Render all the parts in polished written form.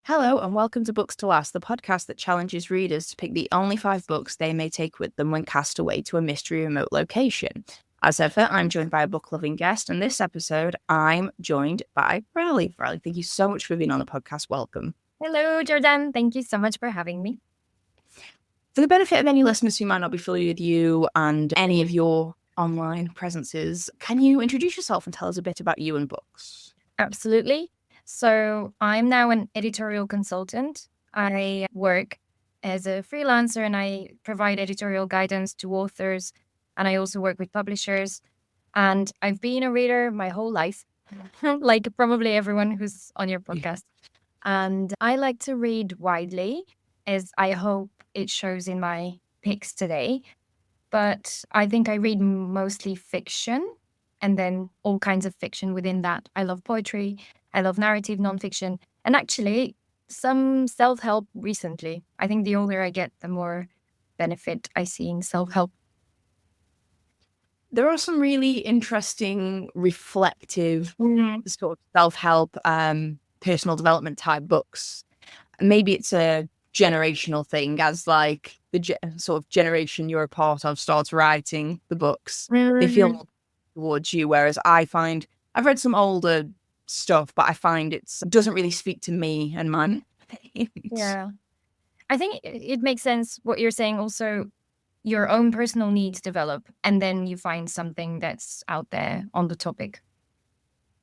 Hello and welcome to Books to Last, the podcast that challenges readers to pick the only 5 books they may take with them when cast away to a mystery remote location. As ever, I'm joined by a book-loving guest, and this episode, I'm joined by Rali. Rali, thank you so much for being on the podcast. Welcome. Hello, Jordan. Thank you so much for having me. For the benefit of any listeners who might not be familiar with you and any of your online presences, can you introduce yourself and tell us a bit about you and books? Absolutely. So I'm now an editorial consultant. I work as a freelancer and I provide editorial guidance to authors, and I also work with publishers. And I've been a reader my whole life, like probably everyone who's on your podcast. And I like to read widely, as I hope it shows in my picks today. But I think I read mostly fiction and then all kinds of fiction within that. I love poetry, I love narrative nonfiction, and actually some self-help recently. I think the older I get, the more benefit I see in self-help. There are some really interesting, reflective, sort of self-help, personal development type books. Maybe it's a generational thing, as like the sort of generation you're a part of starts writing the books. They feel more towards you, whereas I find I've read some older stuff, but I find it doesn't really speak to me and mine. Yeah. I think it makes sense what you're saying. Also, your own personal needs develop, and then you find something that's out there on the topic.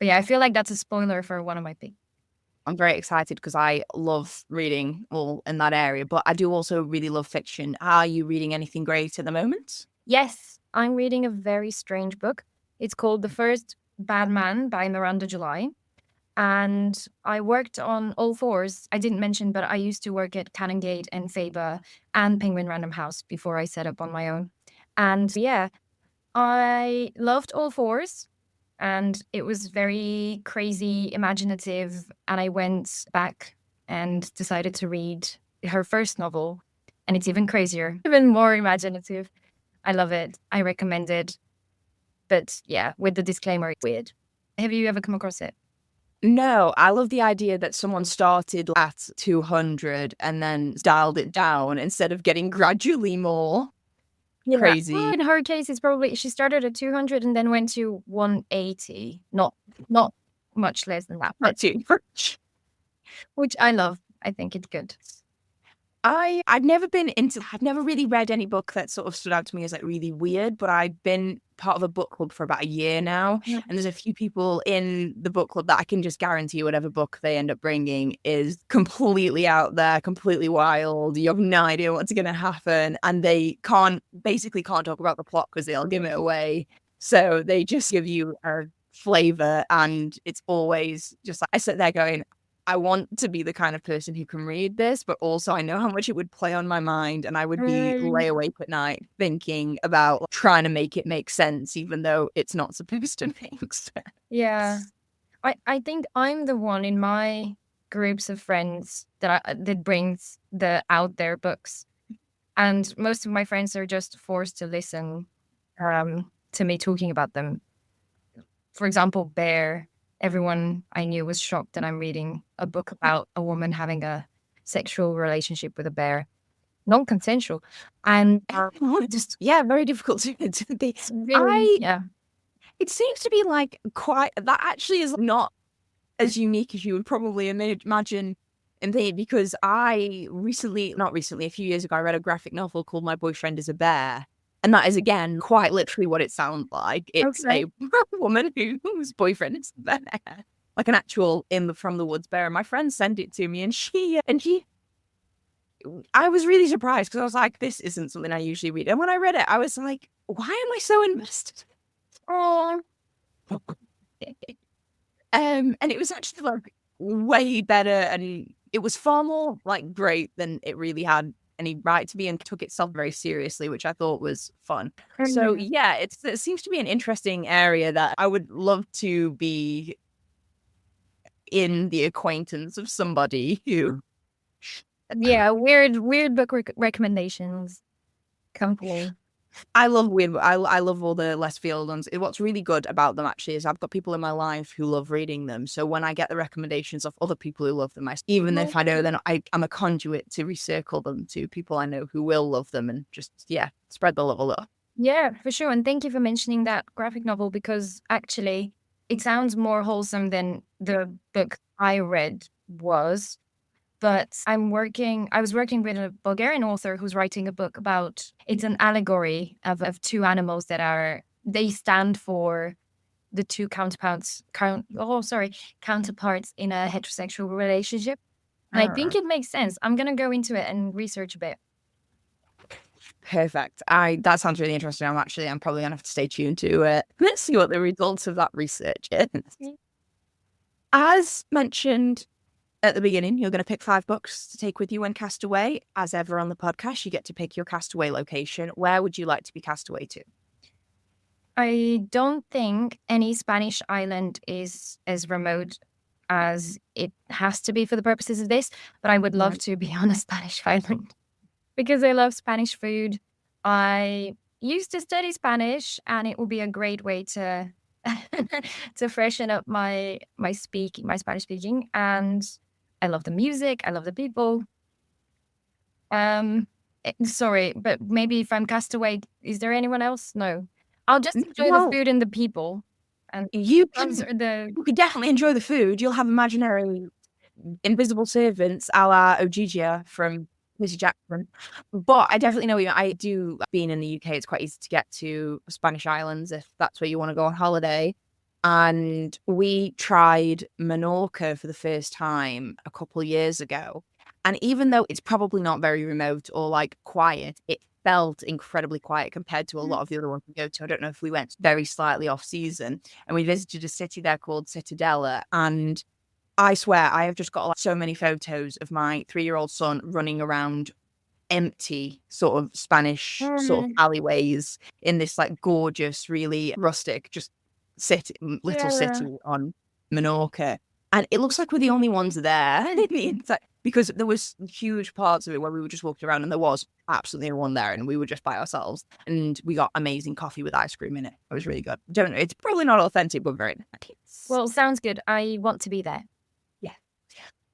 But yeah, I feel like that's a spoiler for one of my picks. I'm very excited because I love reading all in that area, but I do also really love fiction. Are you reading anything great at the moment? Yes, I'm reading a very strange book. It's called The First Bad Man by Miranda July. And I worked on all 4s. I didn't mention, but I used to work at Canongate and Faber and Penguin Random House before I set up on my own. And yeah, I loved all 4s. And it was very crazy, imaginative. And I went back and decided to read her first novel. And it's even crazier, even more imaginative. I love it. I recommend it. But yeah, with the disclaimer, it's weird. Have you ever come across it? No, I love the idea that someone started at 200 and then dialed it down instead of getting gradually more crazy. Well, in her case, it's probably she started at 200 and then went to 180. Not much less than that, Not too much. which I love. I think it's good. I've never really read any book that sort of stood out to me as like really weird, but I've been part of a book club for about a year now. Yeah. And there's a few people in the book club that I can just guarantee whatever book they end up bringing is completely out there, completely wild. You have no idea what's going to happen. And they basically can't talk about the plot because they'll give it away. So they just give you a flavor, and it's always just like I sit there going, I want to be the kind of person who can read this, but also I know how much it would play on my mind, and I would lay awake at night thinking about trying to make it make sense, even though it's not supposed to make sense. Yeah. I think I'm the one in my groups of friends that brings the out there books. And most of my friends are just forced to listen to me talking about them. For example, Bear. Everyone I knew was shocked that I'm reading a book about a woman having a sexual relationship with a bear, non-consensual, and just very difficult to be. yeah. It seems to be like quite that actually is not as unique as you would probably imagine. Because a few years ago, I read a graphic novel called My Boyfriend is a Bear. And that is, again, quite literally what it sounds like. It's a woman whose boyfriend is a bear, like an actual from the woods bear. And my friend sent it to me, and I was really surprised because I was like, this isn't something I usually read. And when I read it, I was like, why am I so invested? Oh. And it was actually like way better, and it was far more like great than it really had any right to be, and took itself very seriously, which I thought was fun. So yeah, it seems to be an interesting area that I would love to be in the acquaintance of somebody who. Yeah, weird book recommendations. Come forward. I love weird. I love all the less field ones. What's really good about them actually is I've got people in my life who love reading them. So when I get the recommendations of other people who love them, even if I know, then I'm a conduit to recircle them to people I know who will love them, and just spread the love a little. Yeah, for sure. And thank you for mentioning that graphic novel, because actually it sounds more wholesome than the book I read was. But I was working with a Bulgarian author who's writing a book about, it's an allegory of two animals they stand for the two counterparts in a heterosexual relationship. And I think it makes sense. I'm going to go into it and research a bit. Perfect. That sounds really interesting. I'm probably gonna have to stay tuned to it. Let's see what the results of that research is. As mentioned at the beginning, you're going to pick 5 books to take with you when cast away. As ever on the podcast, you get to pick your castaway location. Where would you like to be cast away to? I don't think any Spanish island is as remote as it has to be for the purposes of this, but I would love to be on a Spanish island because I love Spanish food. I used to study Spanish, and it will be a great way to to freshen up my Spanish speaking. And I love the music. I love the people. Sorry, but maybe if I'm cast away, is there anyone else? No. I'll just enjoy the food and the people. And You those are the could definitely enjoy the food. You'll have imaginary invisible servants a la Ojigia from Percy Jackson. But I definitely know what you mean. I do, being in the UK, it's quite easy to get to Spanish islands if that's where you want to go on holiday. And we tried Menorca for the first time a couple of years ago. And even though it's probably not very remote or like quiet, it felt incredibly quiet compared to a lot of the other ones we go to. I don't know if we went very slightly off season, and we visited a city there called Cittadella. And I swear, I have just got like so many photos of my 3-year-old son running around empty sort of Spanish sort of alleyways in this like gorgeous, really rustic, just little city on Menorca. And it looks like we're the only ones there because there was huge parts of it where we were just walking around and there was absolutely no one there, and we were just by ourselves, and we got amazing coffee with ice cream in it. It was really good. Don't know, it's probably not authentic, but very nice. Well, sounds good. I want to be there. Yeah.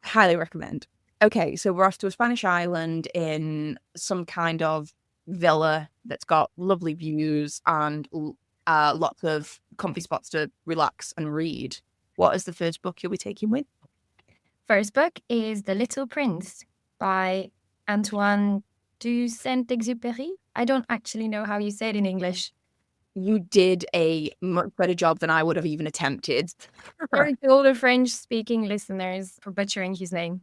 Highly recommend. Okay, so we're off to a Spanish island in some kind of villa that's got lovely views and lots of comfy spots to relax and read. What is the first book you'll be taking with? First book is The Little Prince by Antoine de Saint-Exupéry. I don't actually know how you say it in English. You did a much better job than I would have even attempted. Sorry to all the French-speaking listeners for butchering his name.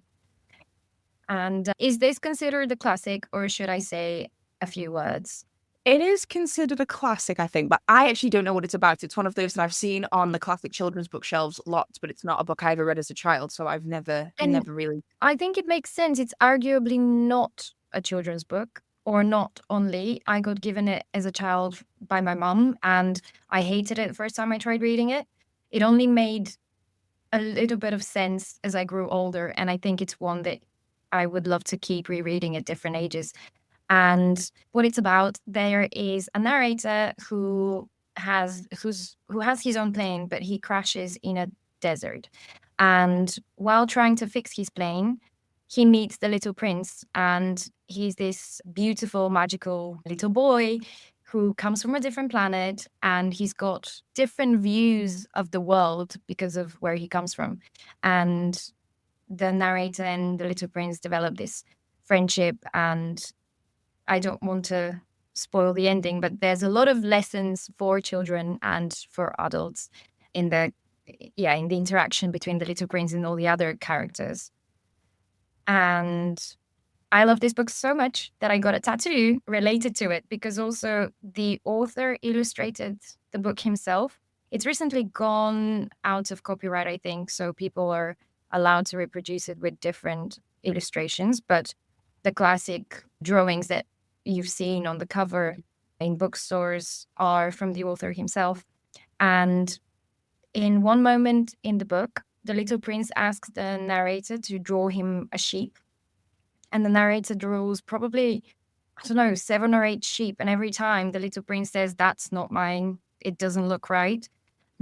And is this considered a classic, or should I say a few words? It is considered a classic, I think, but I actually don't know what it's about. It's one of those that I've seen on the classic children's bookshelves lots, but it's not a book I ever read as a child, so I've never really. I think it makes sense. It's arguably not a children's book, or not only. I got given it as a child by my mum, and I hated it the first time I tried reading it. It only made a little bit of sense as I grew older, and I think it's one that I would love to keep rereading at different ages. And what it's about, there is a narrator who has his own plane, but he crashes in a desert. And while trying to fix his plane, he meets the little prince, and he's this beautiful, magical little boy who comes from a different planet, and he's got different views of the world because of where he comes from. And the narrator and the little prince develop this friendship, and I don't want to spoil the ending, but there's a lot of lessons for children and for adults in the interaction between the little prince and all the other characters. And I love this book so much that I got a tattoo related to it, because also the author illustrated the book himself. It's recently gone out of copyright, I think, so people are allowed to reproduce it with different illustrations, but the classic drawings that you've seen on the cover in bookstores are from the author himself. And in one moment in the book, the little prince asks the narrator to draw him a sheep. And the narrator draws probably I don't know, 7 or 8 sheep. And every time the little prince says, that's not mine, it doesn't look right.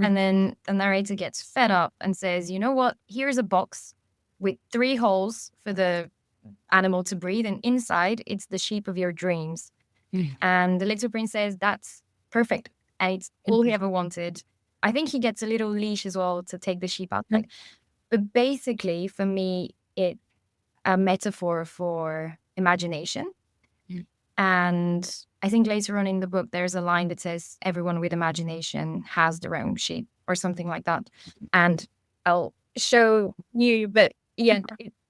And then the narrator gets fed up and says, you know what? Here's a box with 3 holes for the animal to breathe. And inside, it's the sheep of your dreams. And the little prince says, that's perfect. And it's all he ever wanted. I think he gets a little leash as well to take the sheep outside. But basically, for me, it's a metaphor for imagination. And I think later on in the book, there's a line that says, everyone with imagination has their own sheep or something like that. And I'll show you, but yeah,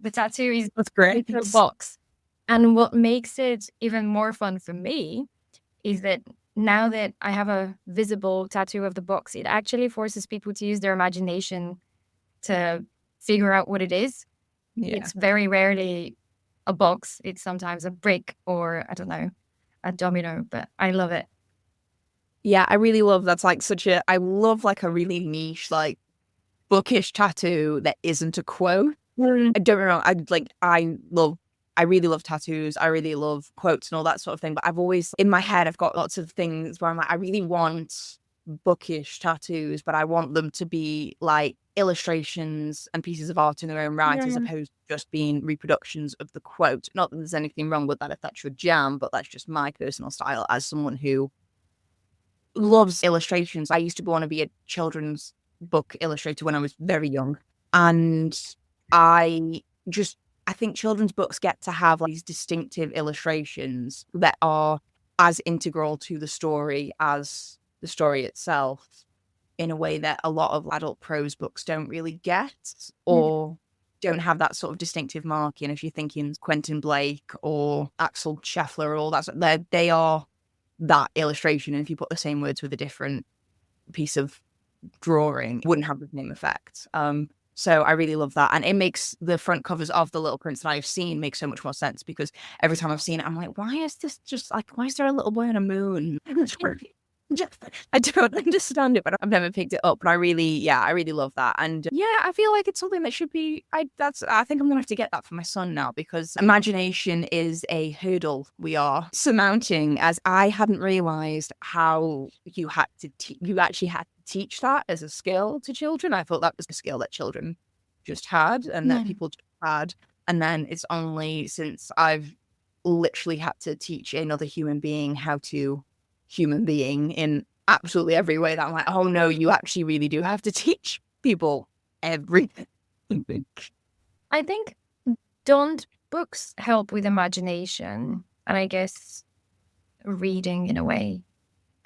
the tattoo is That's great. a box. And what makes it even more fun for me is that now that I have a visible tattoo of the box, it actually forces people to use their imagination to figure out what it is. Yeah. It's very rarely a box. It's sometimes a brick or, I don't know, a domino, but I love it. Yeah, I really love that's like I love like a really niche, like bookish tattoo that isn't a quote. Don't get me wrong, I really love tattoos. I really love quotes and all that sort of thing. But I've always, in my head, I've got lots of things where I'm like, I really want bookish tattoos, but I want them to be like illustrations and pieces of art in their own right, as opposed to just being reproductions of the quote. Not that there's anything wrong with that if that's your jam, but that's just my personal style as someone who loves illustrations. I used to want to be a children's book illustrator when I was very young. And I think children's books get to have like these distinctive illustrations that are as integral to the story as the story itself, in a way that a lot of adult prose books don't really get, or don't have that sort of distinctive mark. You know, if you're thinking Quentin Blake or Axel Scheffler or all that, they are that illustration. And if you put the same words with a different piece of drawing, it wouldn't have the same effect. So I really love that. And it makes the front covers of The Little Prince that I've seen make so much more sense, because every time I've seen it, I'm like, why is this just like, why is there a little boy on a moon? I don't understand it, but I've never picked it up. But I really love that. And yeah, I feel like it's something that should be, I think I'm gonna have to get that for my son now, because imagination is a hurdle we are surmounting, as I hadn't realized how you actually had to teach that as a skill to children. I thought that was a skill that children just had and that people just had. And then it's only since I've literally had to teach another human being how to human being in absolutely every way that I'm like, oh no, you actually really do have to teach people everything. I think, don't books help with imagination? And I guess reading in a way.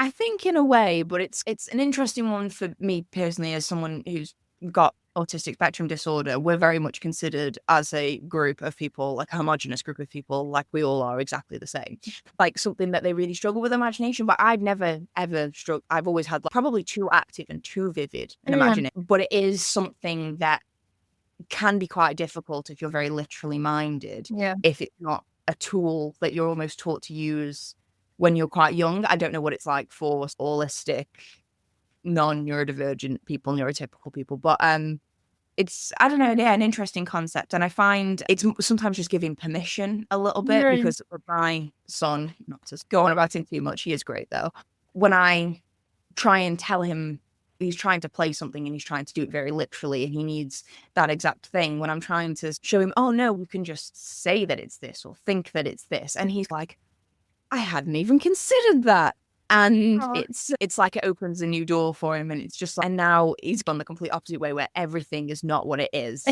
I think in a way, but it's an interesting one for me personally, as someone who's got autistic spectrum disorder. We're very much considered as a group of people, like a homogenous group of people, like we all are exactly the same, like something that they really struggle with imagination. But I've never ever struggled. I've always had like, probably too active and too vivid an imagination, but it is something that can be quite difficult if you're very literally minded. If it's not a tool that you're almost taught to use when you're quite young. I don't know what it's like for holistic, non-neurodivergent people, neurotypical people, but it's, I don't know, yeah, an interesting concept. And I find it's sometimes just giving permission a little bit, because my son, not to go on about him too much, he is great though, when I try and tell him he's trying to play something and he's trying to do it very literally and he needs that exact thing, when I'm trying to show him, oh no, we can just say that it's this or think that it's this, and he's like, I hadn't even considered that. And it's like it opens a new door for him, and it's just like, and now he's gone the complete opposite way, where everything is not what it is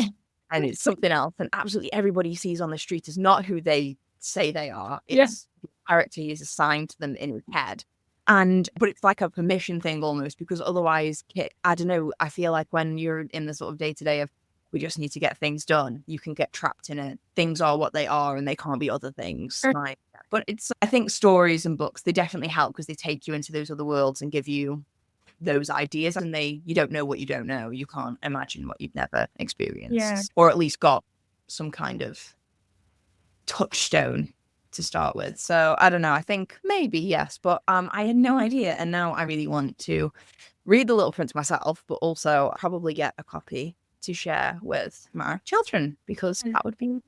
and it's something else, and absolutely everybody he sees on the street is not who they say they are. It's the character he is assigned to them in his head. But it's like a permission thing almost, because otherwise, I don't know, I feel like when you're in the sort of day-to-day of, we just need to get things done, you can get trapped in it. Things are what they are and they can't be other things. Right? But I think stories and books, they definitely help, because they take you into those other worlds and give you those ideas, and you don't know what you don't know. You can't imagine what you've never experienced, or at least got some kind of touchstone to start with. So I don't know, I think maybe yes, but I had no idea, and now I really want to read The Little Prince myself, but also probably get a copy to share with my children, because that would be...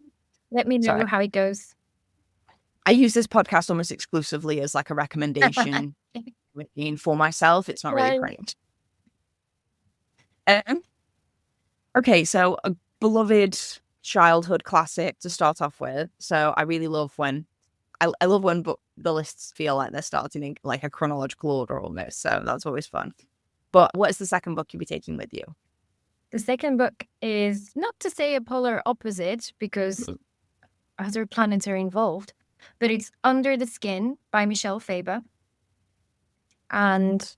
Let me know how it goes. I use this podcast almost exclusively as like a recommendation machine for myself. It's not really Right. great. Okay, so a beloved childhood classic to start off with. So I really love when I love when the lists feel like they're starting in like a chronological order almost. So that's always fun. But what is the second book you'll be taking with you? The second book is not to say a polar opposite because other planets are involved, but it's Under the Skin by Michelle Faber. And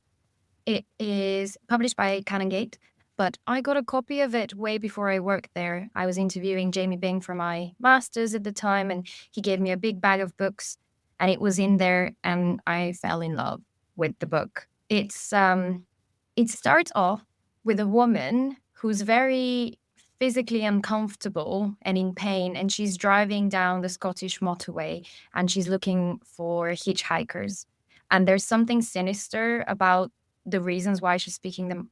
it is published by Canongate, but I got a copy of it way before I worked there. I was interviewing Jamie Bing for my master's at the time, and he gave me a big bag of books, and it was in there, and I fell in love with the book. It starts off with a woman who's very physically uncomfortable and in pain, and she's driving down the Scottish motorway, and she's looking for hitchhikers. And there's something sinister about the reasons why she's picking them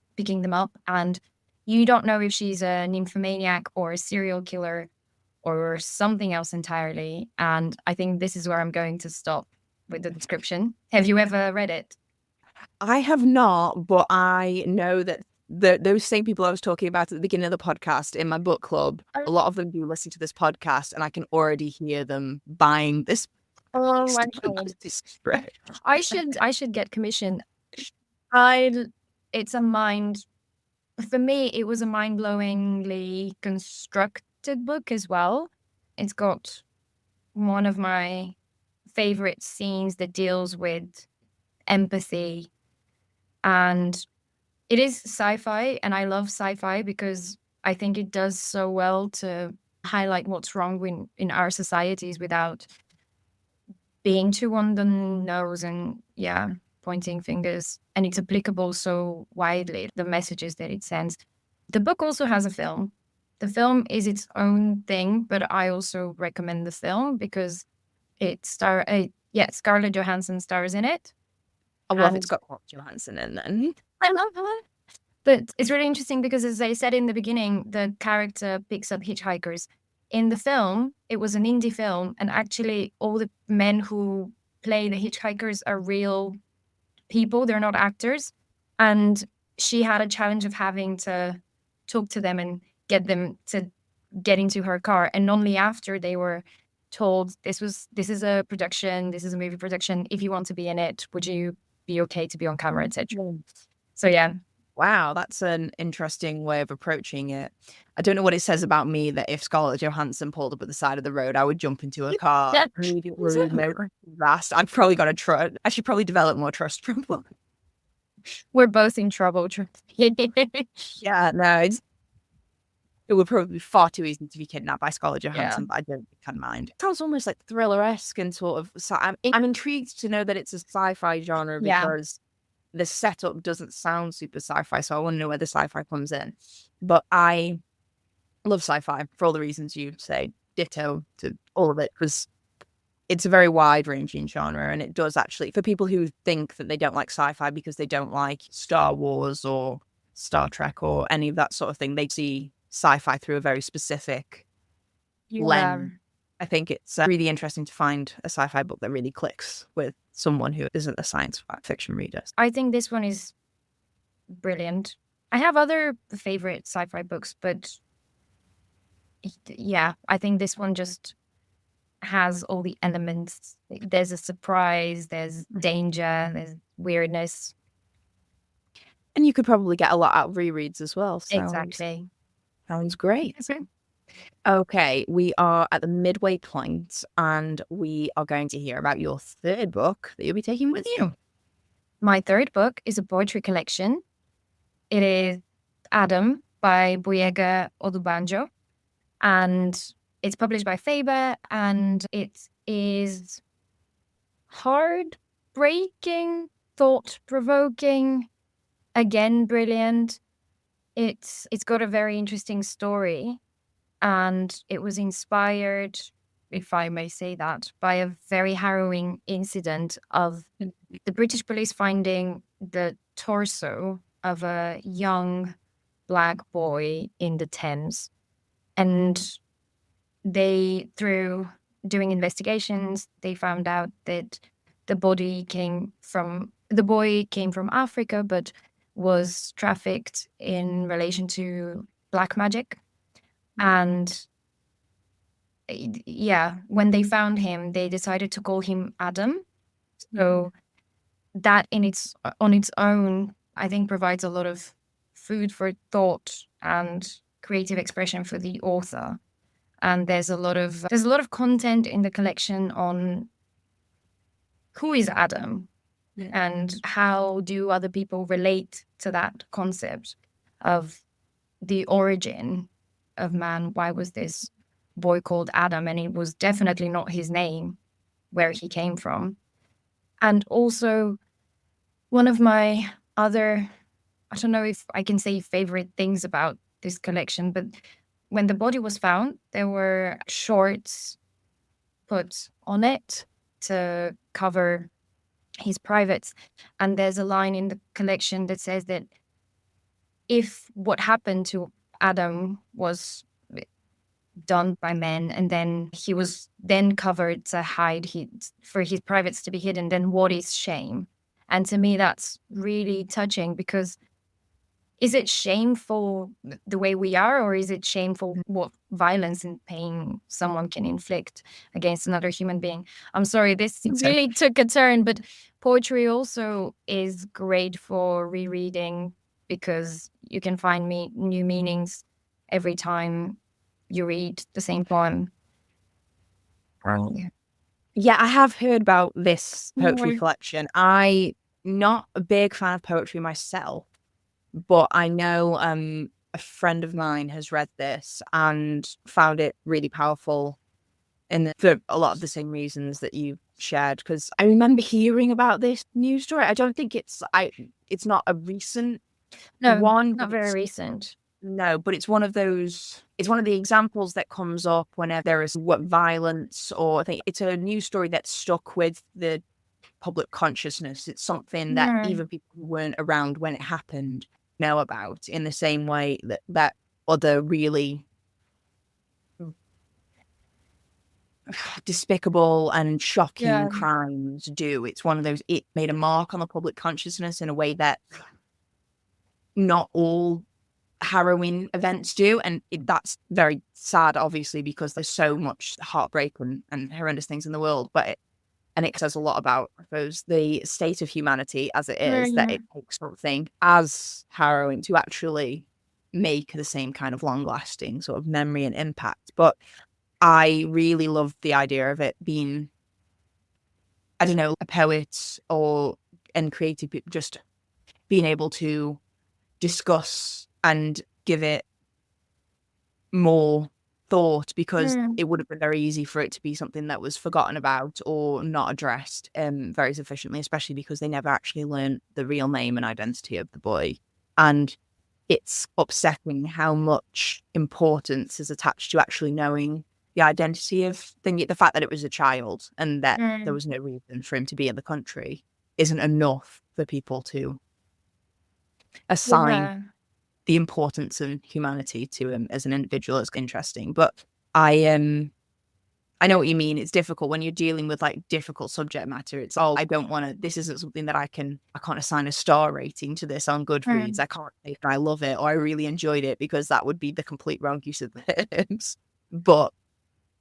up, and you don't know if she's a nymphomaniac or a serial killer or something else entirely. And I think this is where I'm going to stop with the description. Have you ever read it? I have not, but I know that those same people I was talking about at the beginning of the podcast in my book club, a lot of them do listen to this podcast, and I can already hear them buying this. Oh my God. I should get commission. It's a mind, for me, it was a mind-blowingly constructed book as well. It's got one of my favorite scenes that deals with empathy, and it is sci-fi, and I love sci-fi because I think it does so well to highlight what's wrong in our societies without being too on the nose and pointing fingers. And it's applicable so widely, the messages that it sends. The book also has a film. The film is its own thing, but I also recommend the film because Scarlett Johansson stars in it. I love it's got Johansson in then. I love her. But it's really interesting because, as I said in the beginning, the character picks up hitchhikers. In the film, it was an indie film, and actually all the men who play the hitchhikers are real people. They're not actors. And she had a challenge of having to talk to them and get them to get into her car. And only after they were told, this is a production, this is a movie production. If you want to be in it, would you be okay to be on camera, etc. So yeah. Wow, that's an interesting way of approaching it. I don't know what it says about me that if Scarlett Johansson pulled up at the side of the road, I would jump into a car. I've probably got a trust. I should probably develop more trust problem. We're both in trouble. Yeah, no, it would probably be far too easy to be kidnapped by Scarlett Johansson, but I don't kind of mind. It sounds almost like thriller-esque and sort of. So I'm intrigued to know that it's a sci-fi genre because the setup doesn't sound super sci-fi, so I want to know where the sci-fi comes in. But I love sci-fi for all the reasons you say. Ditto to all of it, because it's a very wide-ranging genre, and it does actually, for people who think that they don't like sci-fi because they don't like Star Wars or Star Trek or any of that sort of thing, they see sci-fi through a very specific lens. I think it's really interesting to find a sci-fi book that really clicks with someone who isn't a science fiction reader. I think this one is brilliant. I have other favorite sci-fi books, but yeah, I think this one just has all the elements. There's a surprise, there's danger, there's weirdness. And you could probably get a lot out of rereads as well. Exactly. Sounds great. Okay, we are at the midway point, and we are going to hear about your third book that you'll be taking with you. My third book is a poetry collection. It is Adam by Boyega Odubanjo, and it's published by Faber, and it is heartbreaking, thought-provoking, again brilliant. It's got a very interesting story, and it was inspired, if I may say that, by a very harrowing incident of the British police finding the torso of a young Black boy in the Thames. And they, through doing investigations, they found out that the boy came from Africa, but was trafficked in relation to black magic. And yeah, when they found him, they decided to call him Adam. So that on its own, I think provides a lot of food for thought and creative expression for the author. And there's a lot of content in the collection on who is Adam and how do other people relate to that concept of the origin of man. Why was this boy called Adam? And it was definitely not his name, where he came from. And also, one of my other, I don't know if I can say favorite things about this collection, but when the body was found, there were shorts put on it to cover his privates. And there's a line in the collection that says that if what happened to Adam was done by men and then he was then covered to hide for his privates to be hidden, then what is shame? And to me, that's really touching, because is it shameful the way we are, or is it shameful what violence and pain someone can inflict against another human being? I'm sorry, this really took a turn, but poetry also is great for rereading, because you can find new meanings every time you read the same poem. Yeah, I have heard about this poetry collection. I'm not a big fan of poetry myself, but I know a friend of mine has read this and found it really powerful for a lot of the same reasons that you shared. Because I remember hearing about this news story. I don't think it's not a recent one. Not very recent. No, but it's one of those. It's one of the examples that comes up whenever there is violence, or I think it's a news story that's stuck with the public consciousness. It's something that even people who weren't around when it happened know about, in the same way that other really despicable and shocking crimes do. It's one of those, it made a mark on the public consciousness in a way that not all harrowing events do. And that's very sad, obviously, because there's so much heartbreak and horrendous things in the world. But it says a lot about, I suppose, the state of humanity as it is, that it takes something as harrowing to actually make the same kind of long-lasting sort of memory and impact. But I really love the idea of it being, I don't know, a poet and creative people just being able to discuss and give it more thought, because it would have been very easy for it to be something that was forgotten about or not addressed very sufficiently, especially because they never actually learned the real name and identity of the boy. And it's upsetting how much importance is attached to actually knowing the identity of the fact that it was a child and that there was no reason for him to be in the country isn't enough for people to assign the importance of humanity to him as an individual. It's interesting. But I know what you mean. It's difficult when you're dealing with like difficult subject matter. It's I don't want to, this isn't something that I can't assign a star rating to this on Goodreads. I can't say I love it or I really enjoyed it, because that would be the complete wrong use of the terms. But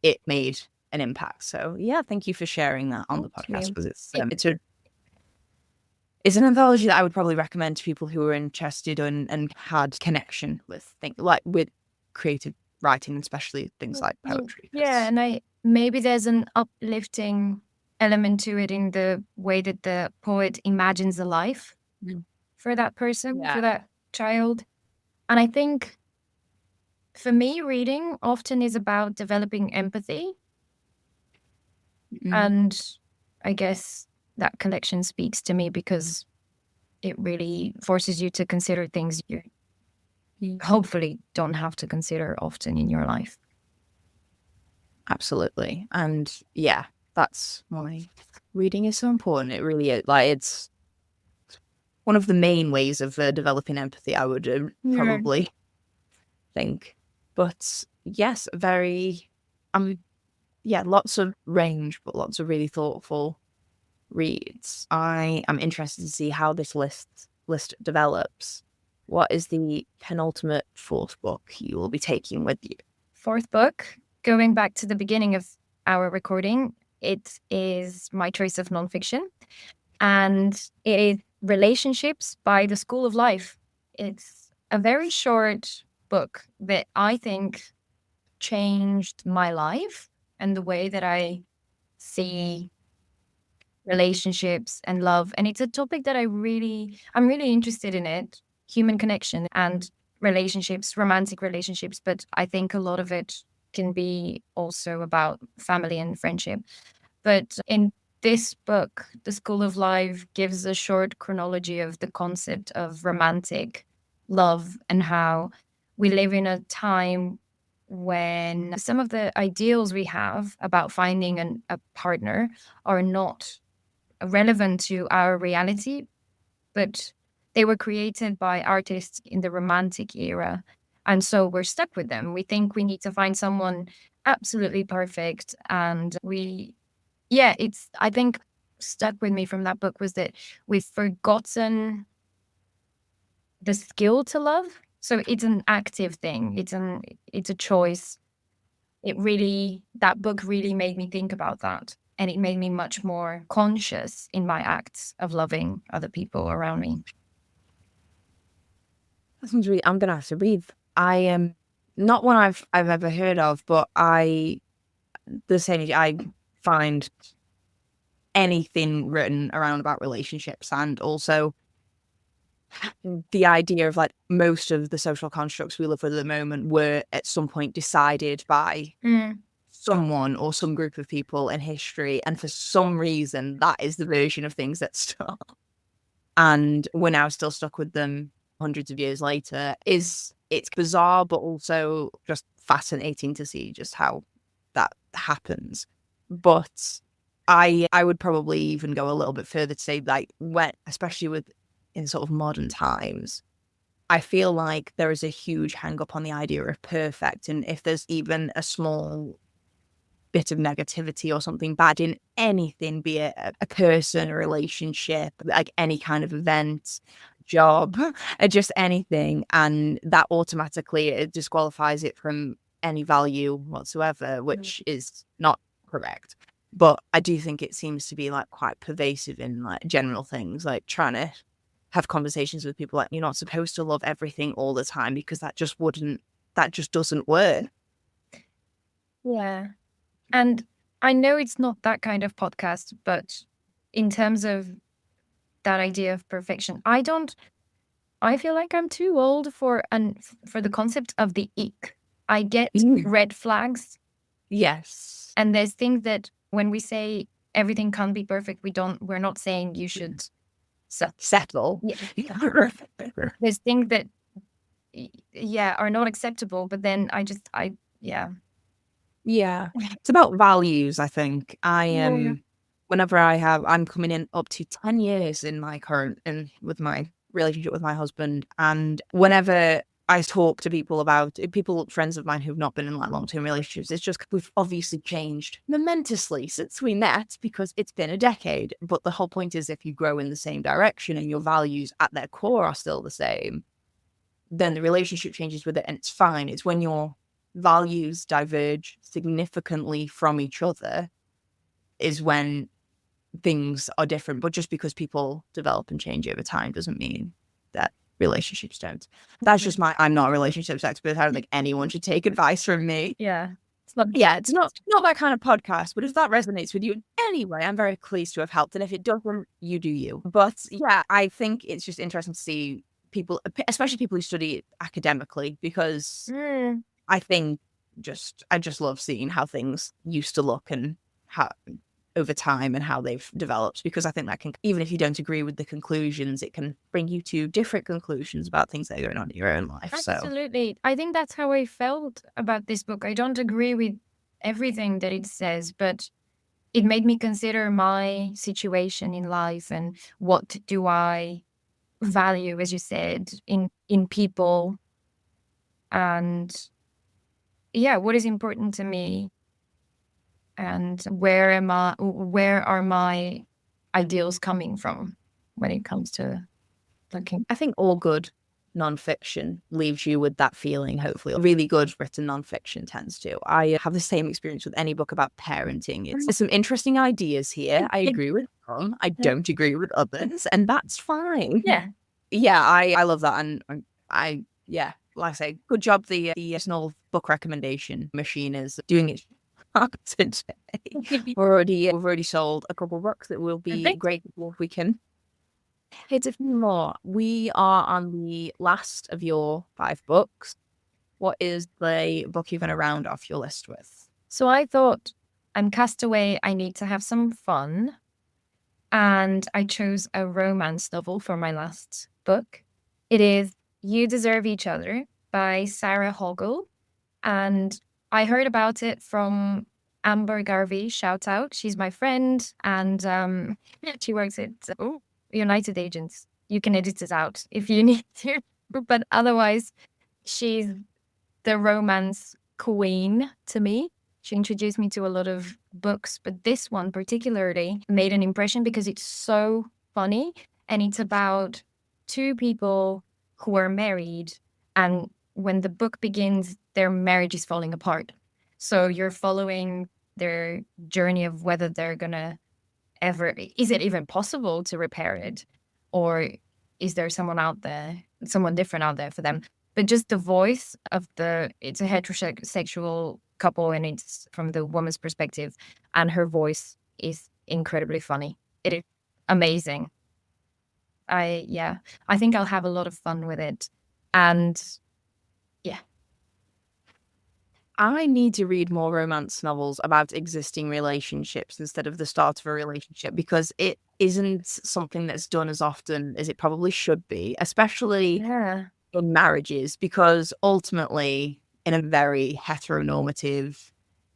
it made an impact. So yeah, thank you for sharing that on the podcast, because it's an anthology that I would probably recommend to people who are interested and had connection with things like with creative writing, especially things like poetry. Yeah, and maybe there's an uplifting element to it in the way that the poet imagines a life for that person, for that child. And I think for me, reading often is about developing empathy. And I guess that collection speaks to me because it really forces you to consider things you hopefully don't have to consider often in your life. Absolutely. And yeah, that's why reading is so important. It really is. Like, it's one of the main ways of developing empathy, I would probably think. But yes, very Yeah, lots of range, but lots of really thoughtful reads. I am interested to see how this list develops. What is the penultimate fourth book you will be taking with you? Fourth book, going back to the beginning of our recording, it is my choice of nonfiction, and it is Relationships by the School of Life. It's a very short book that I think changed my life and the way that I see relationships and love. And it's a topic that I'm really interested in it, human connection and relationships, romantic relationships. But I think a lot of it can be also about family and friendship. But in this book, The School of Life gives a short chronology of the concept of romantic love and how we live in a time when some of the ideals we have about finding a partner are not relevant to our reality, but they were created by artists in the romantic era. And so we're stuck with them. We think we need to find someone absolutely perfect. And I think stuck with me from that book was that we've forgotten the skill to love. So it's an active thing. It's a choice. That book really made me think about that. And it made me much more conscious in my acts of loving other people around me. That sounds really. I'm gonna have to read. I am not one I've ever heard of, but I find anything written around about relationships, and also the idea of like most of the social constructs we live with at the moment were at some point decided by someone or some group of people in history, and for some reason that is the version of things that stuck, and we're now still stuck with them hundreds of years later. It's bizarre, but also just fascinating to see just how that happens. But I would probably even go a little bit further to say, like, especially in sort of modern times, I feel like there is a huge hang up on the idea of perfect, and if there's even a small bit of negativity or something bad in anything, be it a person, a relationship, like any kind of event, job, just anything, and that automatically it disqualifies it from any value whatsoever, which is not correct. But I do think it seems to be like quite pervasive in like general things, like trying to have conversations with people like you're not supposed to love everything all the time because that just doesn't work. Yeah. And I know it's not that kind of podcast, but in terms of that idea of perfection, I feel like I'm too old for the concept of the ick. I get red flags. Yes. And there's things that when we say everything can't be perfect, we're not saying you should settle. Yeah. There's things that are not acceptable, but then Yeah. It's about values, I think. I am whenever I'm coming in up to 10 years in my current and with my relationship with my husband, and whenever I talk to friends of mine who've not been in like long-term relationships, it's just we've obviously changed momentously since we met because it's been a decade. But the whole point is if you grow in the same direction and your values at their core are still the same, then the relationship changes with it and it's fine. It's when your values diverge significantly from each other is when things are different. But just because people develop and change over time doesn't mean that relationships don't. That's just I'm not a relationships expert. I don't think anyone should take advice from me. Yeah. It's not that kind of podcast, but if that resonates with you in any way, I'm very pleased to have helped. And if it doesn't, you do you. But yeah, I think it's just interesting to see people, especially people who study academically, because I think I just love seeing how things used to look and how over time and how they've developed, because I think that can, even if you don't agree with the conclusions, it can bring you to different conclusions about things that are going on in your own life. Absolutely. I think that's how I felt about this book. I don't agree with everything that it says, but it made me consider my situation in life and what do I value, as you said, in people, and what is important to me. and where are my ideals coming from when it comes to looking. I think all good nonfiction leaves you with that feeling, hopefully. Really good written nonfiction tends to. I have the same experience with any book about parenting. There's some interesting ideas here. I agree with some. I don't agree with others, and that's fine. Yeah. Yeah, I love that. And yeah, like I say, good job. The personal book recommendation machine is doing its job today. We've already sold a couple of books that will be great if we can. Here's a few more. We are on the last of your 5 books. What is the book you're going to round off your list with? So I thought, I'm castaway, I need to have some fun. And I chose a romance novel for my last book. It is You Deserve Each Other by Sarah Hoggle. And I heard about it from Amber Garvey, shout out. She's my friend, and she works at United Agents. You can edit it out if you need to. But otherwise, she's the romance queen to me. She introduced me to a lot of books, but this one particularly made an impression because it's so funny, and it's about 2 people who are married, and when the book begins, their marriage is falling apart. So you're following their journey of whether they're gonna is it even possible to repair it? Or is there someone different out there for them? But just the voice of it's a heterosexual couple, and it's from the woman's perspective, and her voice is incredibly funny. It is amazing. I think I'll have a lot of fun with it. And yeah. I need to read more romance novels about existing relationships instead of the start of a relationship, because it isn't something that's done as often as it probably should be, especially in marriages, because ultimately, in a very heteronormative,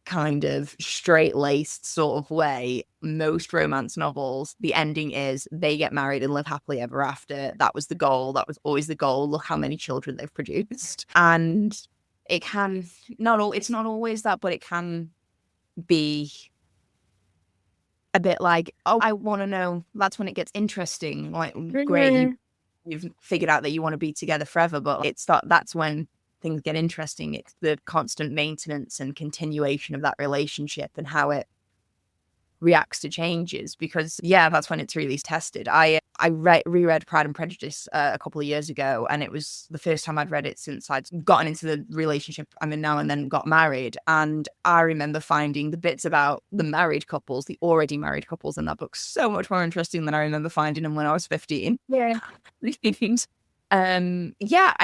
kind of straight-laced sort of way, most romance novels, the ending is they get married and live happily ever after. That was the goal. That was always the goal. Look how many children they've produced. And it can it's not always that, but it can be a bit like, oh, I want to know. That's when it gets interesting. Like, great, you've figured out that you want to be together forever, but that's when things get interesting. It's the constant maintenance and continuation of that relationship and how it reacts to changes, because that's when it's really tested. I reread Pride and Prejudice a couple of years ago, and it was the first time I'd read it since I'd gotten into the relationship I'm in now and then got married. And I remember finding the bits about the already married couples in that book so much more interesting than I remember finding them when I was 15. I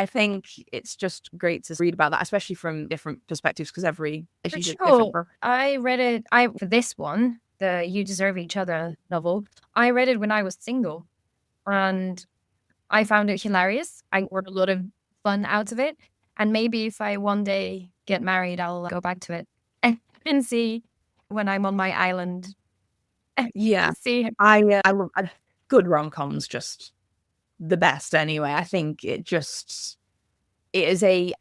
think it's just great to read about that, especially from different perspectives, because different. I read it for this one, the You Deserve Each Other novel. I read it when I was single, and I found it hilarious. I got a lot of fun out of it, and maybe if I one day get married, I'll go back to it and see when I'm on my island. See, I love good rom-coms, just the best anyway. I think it's a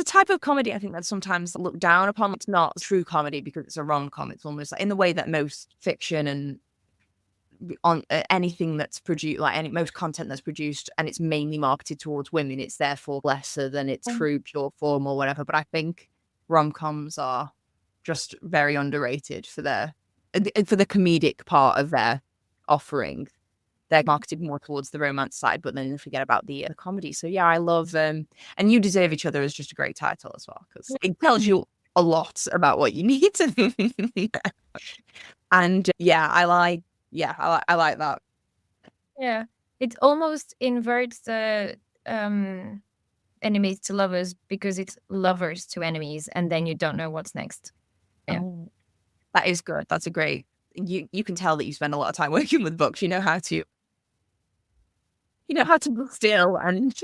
type of comedy I think that's sometimes looked down upon. It's not true comedy because it's a rom-com. It's almost like, in the way that most fiction and on anything that's produced, like most content that's produced and it's mainly marketed towards women, it's therefore lesser than its true pure form or whatever. But I think rom-coms are just very underrated for the comedic part of their offering. They're marketed more towards the romance side, but then forget about the comedy. So I love and You Deserve Each Other is just a great title as well, because it tells you a lot about what you need. And I like that. Yeah, it almost inverts the enemies to lovers, because it's lovers to enemies, and then you don't know what's next. Oh, that is good. That's a great. You can tell that you spend a lot of time working with books. You know how to distill and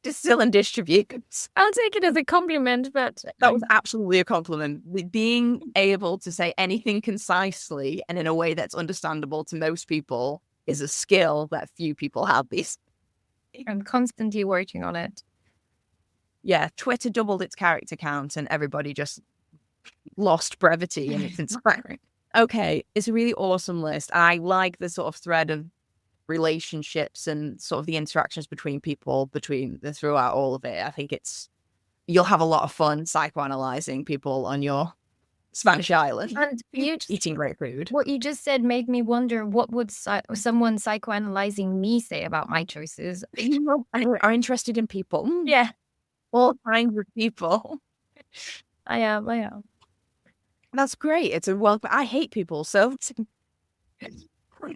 distill and distribute. I'll take it as a compliment, but that was absolutely a compliment. Being able to say anything concisely and in a way that's understandable to most people is a skill that few people have. I'm constantly working on it. Yeah, Twitter doubled its character count, and everybody just lost brevity and it's inspiring. Okay, it's a really awesome list. I like the sort of thread of relationships and sort of the interactions between people throughout all of it. I think you'll have a lot of fun psychoanalyzing people on your Spanish island And eating great food. what you just said made me wonder, what would someone psychoanalyzing me say about my choices? You are interested in people. Yeah, All kinds of people. I am. That's great. I hate people, so it's When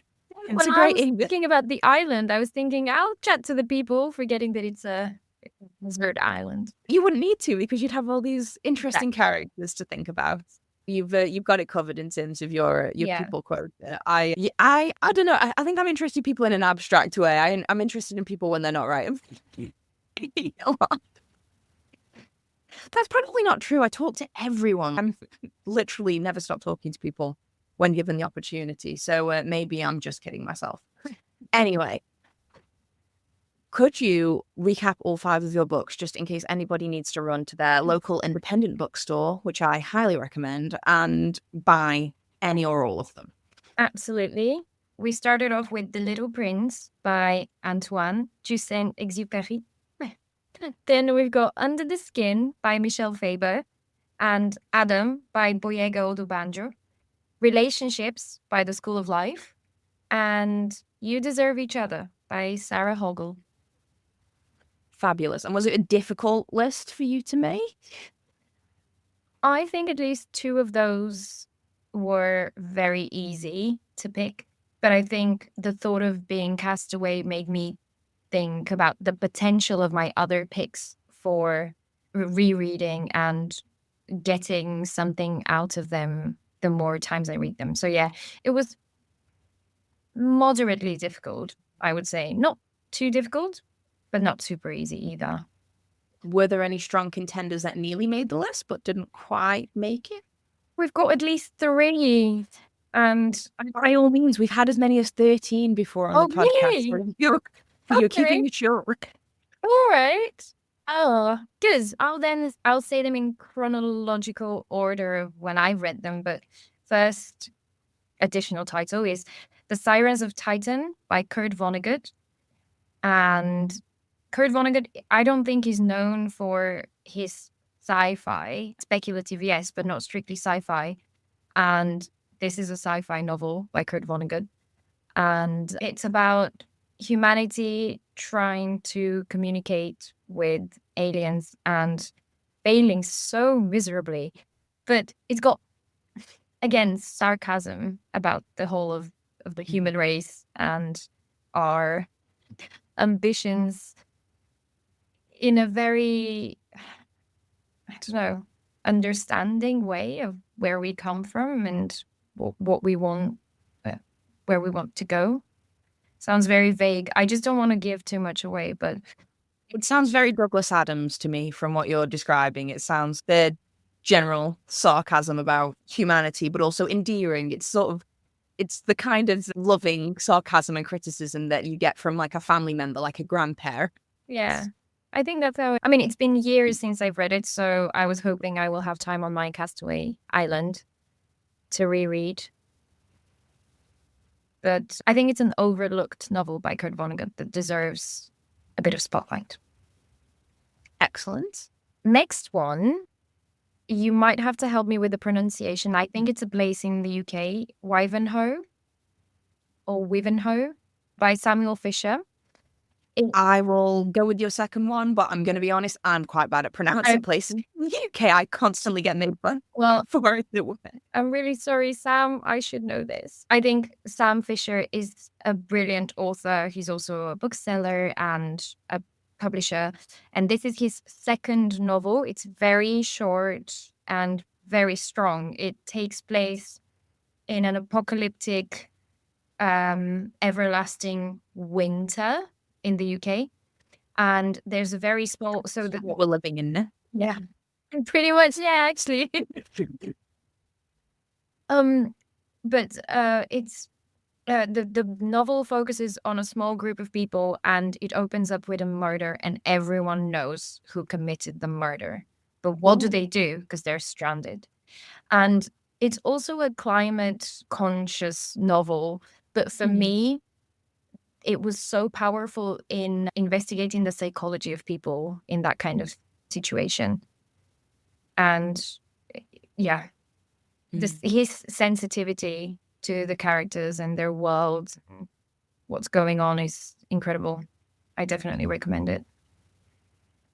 a I great was thinking about the island, I was thinking I'll chat to the people, forgetting that it's a desert island. You wouldn't need to because you'd have all these interesting characters to think about. You've got it covered in terms of your Yeah. people quote. I don't know. I think I'm interested in people in an abstract way. I'm interested in people when they're not right. That's probably not true. I talk to everyone. I'm literally never stop talking to people when given the opportunity. So maybe I'm just kidding myself. Anyway, could you recap all 5 of your books just in case anybody needs to run to their local independent bookstore, which I highly recommend, and buy any or all of them? Absolutely. We started off with The Little Prince by Antoine de Saint-Exupéry. Then we've got Under the Skin by Michel Faber and Adam by Boyega Odubanjo, Relationships by The School of Life, and You Deserve Each Other by Sarah Hoggle. Fabulous. And was it a difficult list for you to make? I think at least 2 of those were very easy to pick, but I think the thought of being castaway made me think about the potential of my other picks for rereading and getting something out of them the more times I read them. So yeah, it was moderately difficult, I would say. Not too difficult, but not super easy either. Were there any strong contenders that nearly made the list but didn't quite make it? We've got at least 3, and by all means, we've had as many as 13 before on the podcast. Really? You're keeping it short. All right. Oh, good. I'll say them in chronological order of when I read them. But first additional title is The Sirens of Titan by Kurt Vonnegut. And Kurt Vonnegut, I don't think he's known for his sci-fi. Speculative, yes, but not strictly sci-fi. And this is a sci-fi novel by Kurt Vonnegut. And it's about humanity trying to communicate with aliens and failing so miserably. But it's got, again, sarcasm about the whole of the human race and our ambitions in a very, I don't know, understanding way of where we come from and what we want, where we want to go. Sounds very vague. I just don't want to give too much away, but it sounds very Douglas Adams to me from what you're describing. It sounds the general sarcasm about humanity, but also endearing. It's the kind of loving sarcasm and criticism that you get from like a family member, like a grandparent. Yeah. I think that's how, it's been years since I've read it, so I was hoping I will have time on my castaway island to reread. But I think it's an overlooked novel by Kurt Vonnegut that deserves a bit of spotlight. Excellent. Next one, you might have to help me with the pronunciation. I think it's a place in the UK, Wivenhoe or Wivenhoe by Samuel Fisher. I will go with your second one, but I'm going to be honest, I'm quite bad at pronouncing places in the UK. I constantly get made fun for it. I'm really sorry, Sam. I should know this. I think Sam Fisher is a brilliant author. He's also a bookseller and a publisher. And this is his second novel. It's very short and very strong. It takes place in an apocalyptic, everlasting winter in the UK, and there's a very small what we're living in. Yeah, pretty much. Yeah, actually. But it's the novel focuses on a small group of people, and it opens up with a murder, and everyone knows who committed the murder. But what do they do? Because they're stranded. And it's also a climate conscious novel. But for me, it was so powerful in investigating the psychology of people in that kind of situation. And yeah, his sensitivity to the characters and their world, what's going on, is incredible. I definitely recommend it.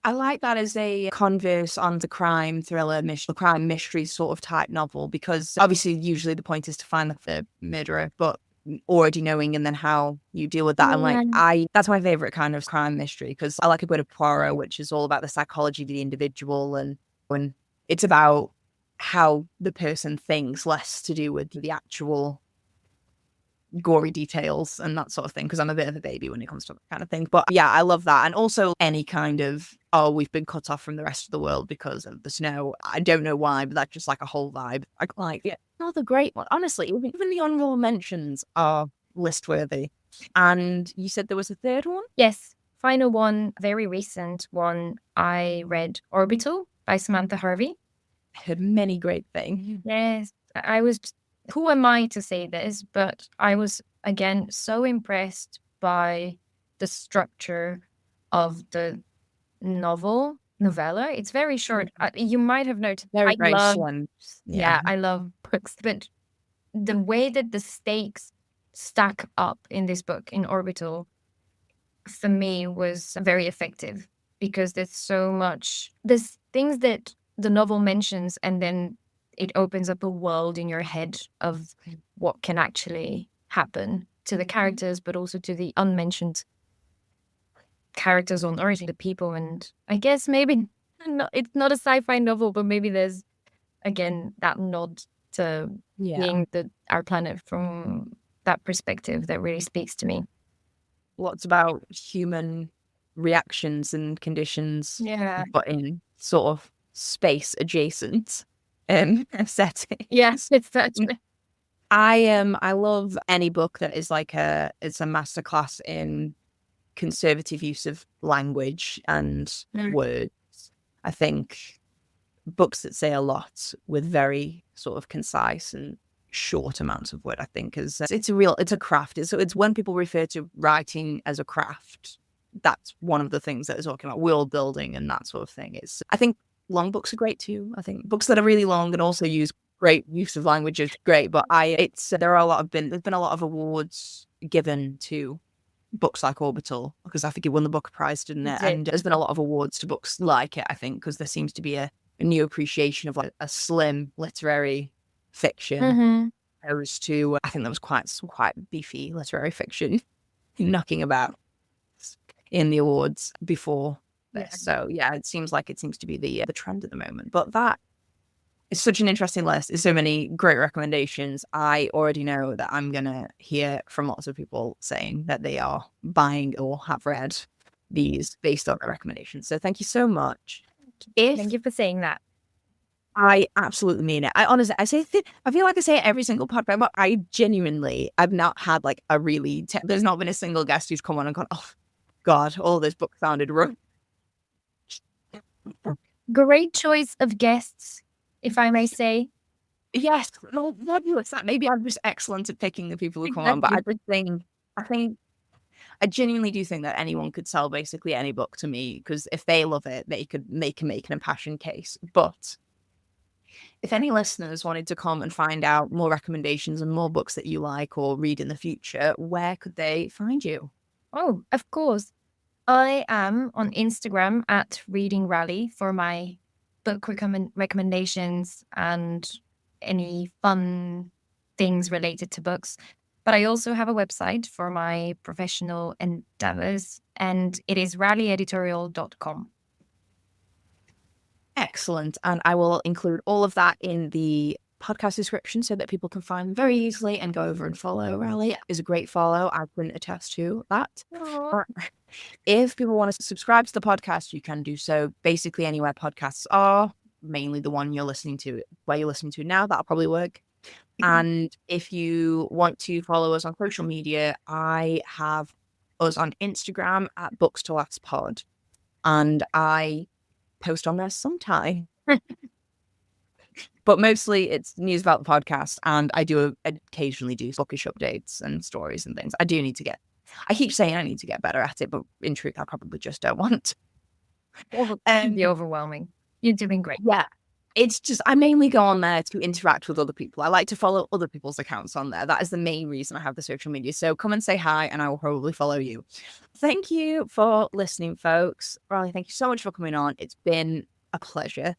I like that as a converse on the crime thriller, crime mystery sort of type novel, because obviously usually the point is to find the murderer, but already knowing and then how you deal with that. And like, that's my favorite kind of crime mystery, because I like a bit of Poirot, which is all about the psychology of the individual, and when it's about how the person thinks, less to do with the actual gory details and that sort of thing, because I'm a bit of a baby when it comes to that kind of thing. But yeah, I love that. And also any kind of, oh, we've been cut off from the rest of the world because of the snow. I don't know why, but that's just like a whole vibe. I like, yeah, another great one. Honestly, even the honorable mentions are list worthy. And you said there was a third one? Yes. Final one, very recent one. I read Orbital by Samantha Harvey. I heard many great things. Yes. I was, who am I to say this? But I was, again, so impressed by the structure of the novella. It's very short. You might have noticed. Very love, slim. yeah, I love books, but the way that the stakes stack up in this book, in Orbital, for me was very effective, because there's things that the novel mentions, and then it opens up a world in your head of what can actually happen to the characters, but also to the unmentioned characters on Earth, the people. And I guess maybe it's not a sci-fi novel, but maybe there's, again, that nod to being our planet from that perspective that really speaks to me. Lots about human reactions and conditions, but in sort of space adjacent setting. Yes, it's such. I love any book that is like it's a masterclass in conservative use of language and words. I think books that say a lot with very sort of concise and short amounts of word, I think, is it's a craft. It's when people refer to writing as a craft, that's one of the things that they're talking about, world building and that sort of thing. I think long books are great too. I think books that are really long and also use great use of language is great. But there's been a lot of awards given to books like Orbital, because I think it won the Booker Prize, didn't it? And there's been a lot of awards to books like it, I think, because there seems to be a new appreciation of like a slim literary fiction, opposed to, I think there was some quite beefy literary fiction knocking about in the awards before this. So yeah, it seems to be the trend at the moment. But that is such an interesting list. There's so many great recommendations. I already know that I'm gonna hear from lots of people saying that they are buying or have read these based on the recommendations. So thank you so much. Thank you for saying that. I absolutely mean it. I honestly, I feel like I say it every single podcast, but I've not had like a really, there's not been a single guest who's come on and gone, oh God, all this book sounded wrong. Great choice of guests, if I may say. Yes, no, fabulous. Maybe I'm just excellent at picking the people who come on, but I genuinely do think that anyone could sell basically any book to me, because if they love it, they can make an impassioned case. But if any listeners wanted to come and find out more recommendations and more books that you like or read in the future, where could they find you? Oh, of course. I am on Instagram at Reading Rali for my book recommendations and any fun things related to books. But I also have a website for my professional endeavors, and it is ralieditorial.com. Excellent. And I will include all of that in the podcast description so that people can find them very easily and go over and follow. Rali is a great follow. I can attest to that. If people want to subscribe to the podcast, you can do so basically anywhere podcasts are, mainly the one you're listening to, where you're listening to now. That'll probably work. And if you want to follow us on social media, I have us on Instagram at Books to Last Pod, and I post on there sometime. But mostly it's news about the podcast, and I do occasionally do bookish updates and stories and things. I do need to get, I keep saying I need to get better at it, but in truth, I probably just don't want. It can be overwhelming. You're doing great. Yeah. It's just, I mainly go on there to interact with other people. I like to follow other people's accounts on there. That is the main reason I have the social media. So come and say hi, and I will probably follow you. Thank you for listening, folks. Rali, thank you so much for coming on. It's been a pleasure.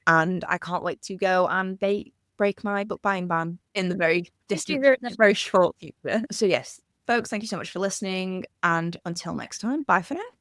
And I can't wait to go and break my book buying ban in the very distant, very short future. So yes, folks, thank you so much for listening. And until next time, bye for now.